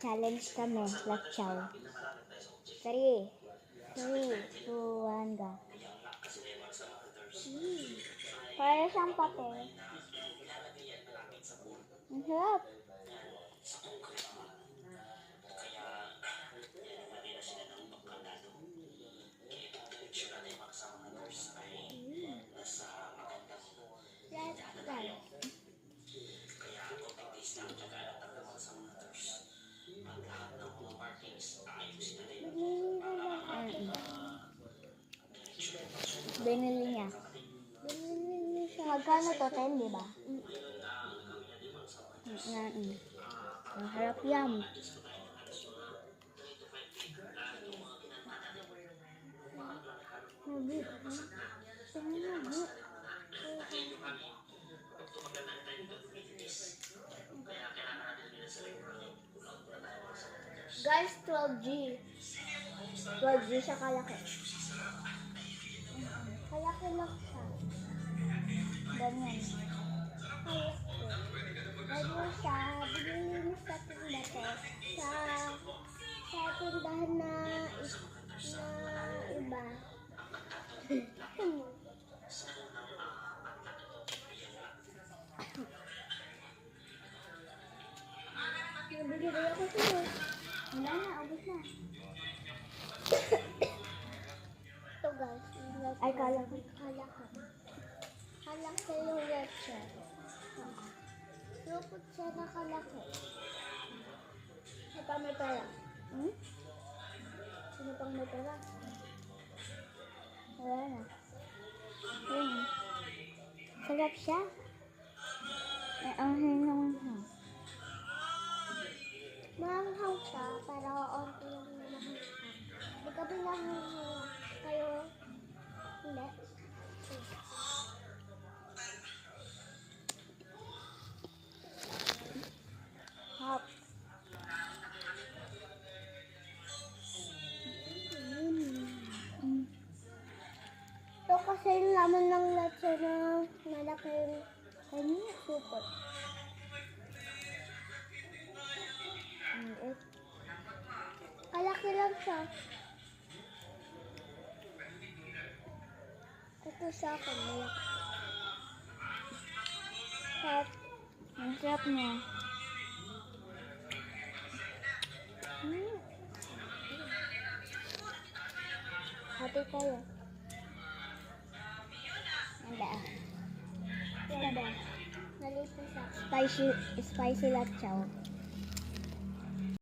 Challenge kami, latsaw. 3, 2, 1, go. Para siyang papel. Ang sarap. Binili niya. Magkano to? 10, di ba? Ang harap yan. Guys, 12G. 12G siya kalaki. Kalaki lang siya. Ganyan. Kalaki. Ganyan siya. Bigyan sa tindahan. Sa tindahan na iba. Nabigyan ako sa'yo. Wala na, abot na. Ito guys. Ay, kala ko. Kalaki yung red siya. Lupot siya na kalaki. Sino pang may pera? Sino pang may pera? Wala na. Sarap siya. Ang hinong siya. Mahanghang siya, pero onti lang na mahanghang. Hindi ka ba nahanghang kayo? Hindi. Hop. Ito kasi yung laman ng latsa na malaki yung supot. Kalaki lang siya. Ito sa akin, malaki. Ang sarap niya. Happy kayo. Nalipas sa spicy latsaw.